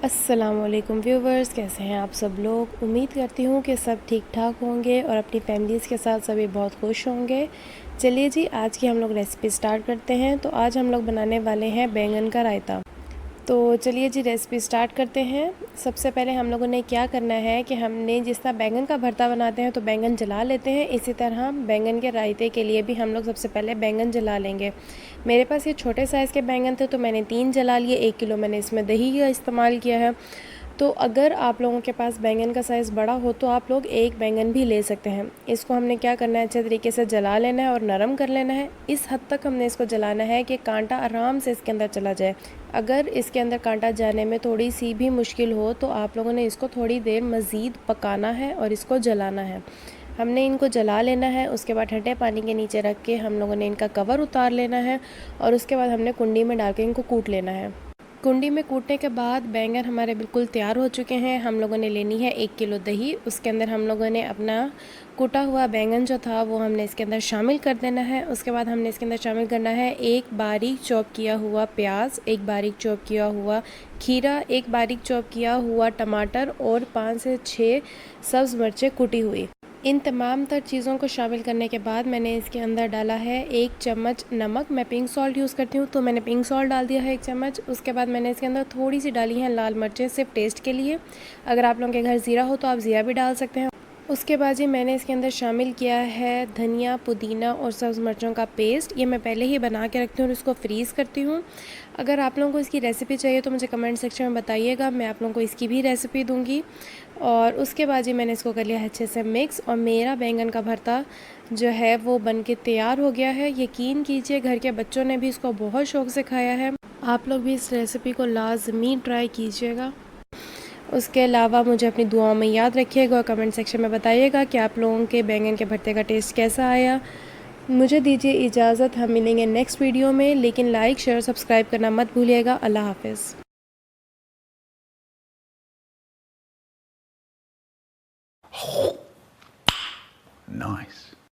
अस्सलामुअलैकुम व्यूवर्स, कैसे हैं आप सब लोग। उम्मीद करती हूँ कि सब ठीक ठाक होंगे और अपनी फैमिलीज़ के साथ सभी बहुत खुश होंगे। चलिए जी, आज की हम लोग रेसिपी स्टार्ट करते हैं। तो आज हम लोग बनाने वाले हैं बैंगन का रायता। तो चलिए जी, रेसिपी स्टार्ट करते हैं। सबसे पहले हम लोगों ने क्या करना है कि हमने जिस तरह बैंगन का भरता बनाते हैं तो बैंगन जला लेते हैं, इसी तरह बैंगन के रायते के लिए भी हम लोग सबसे पहले बैंगन जला लेंगे। मेरे पास ये छोटे साइज़ के बैंगन थे तो मैंने 3 जला लिए। 1 किलो मैंने इसमें दही का इस्तेमाल किया है। तो अगर आप लोगों के पास बैंगन का साइज़ बड़ा हो तो आप लोग एक बैंगन भी ले सकते हैं। इसको हमने क्या करना है, अच्छे तरीके से जला लेना है और नरम कर लेना है। इस हद तक हमने इसको जलाना है कि कांटा आराम से इसके अंदर चला जाए। अगर इसके अंदर कांटा जाने में थोड़ी सी भी मुश्किल हो तो आप लोगों ने इसको थोड़ी देर मज़ीद पकाना है और इसको जलाना है। हमने इनको जला लेना है। उसके बाद ठंडे पानी के नीचे रख के हम लोगों ने इनका कवर उतार लेना है और उसके बाद हमने कुंडी में डाल के इनको कूट लेना है। कुंडी में कूटने के बाद बैंगन हमारे बिल्कुल तैयार हो चुके हैं। हम लोगों ने लेनी है 1 किलो दही। उसके अंदर हम लोगों ने अपना कूटा हुआ बैंगन जो था वो हमने इसके अंदर शामिल कर देना है। उसके बाद हमने इसके अंदर शामिल करना है एक बारीक चॉप किया हुआ प्याज, एक बारीक चॉप किया हुआ खीरा, एक बारीक चॉप किया हुआ टमाटर और 5 से 6 सब्ज़ मिर्चें कुटी हुई। इन तमाम तर चीज़ों को शामिल करने के बाद मैंने इसके अंदर डाला है 1 चम्मच नमक। मैं पिंक सॉल्ट यूज़ करती हूँ तो मैंने पिंक सॉल्ट डाल दिया है 1 चम्मच। उसके बाद मैंने इसके अंदर थोड़ी सी डाली हैं लाल मिर्चें, सिर्फ टेस्ट के लिए। अगर आप लोगों के घर ज़ीरा हो तो आप ज़ीरा भी डाल सकते हैं। उसके बाद जी मैंने इसके अंदर शामिल किया है धनिया, पुदीना और सब्ज़ मिर्चों का पेस्ट। ये मैं पहले ही बना के रखती हूँ और इसको फ्रीज़ करती हूँ। अगर आप लोगों को इसकी रेसिपी चाहिए तो मुझे कमेंट सेक्शन में बताइएगा, मैं आप लोगों को इसकी भी रेसिपी दूँगी। और उसके बाद जी मैंने इसको कर लिया है अच्छे से मिक्स और मेरा बैंगन का भरता जो है वो बन के तैयार हो गया है। यकीन कीजिए घर के बच्चों ने भी इसको बहुत शौक़ से खाया है। आप लोग भी इस रेसिपी को लाजमी ट्राई कीजिएगा। उसके अलावा मुझे अपनी दुआओं में याद रखिएगा और कमेंट सेक्शन में बताइएगा कि आप लोगों के बैंगन के भरते का टेस्ट कैसा आया। मुझे दीजिए इजाज़त, हम मिलेंगे नेक्स्ट वीडियो में। लेकिन लाइक, शेयर, सब्सक्राइब करना मत भूलिएगा। अल्लाह हाफ़िज़। Nice.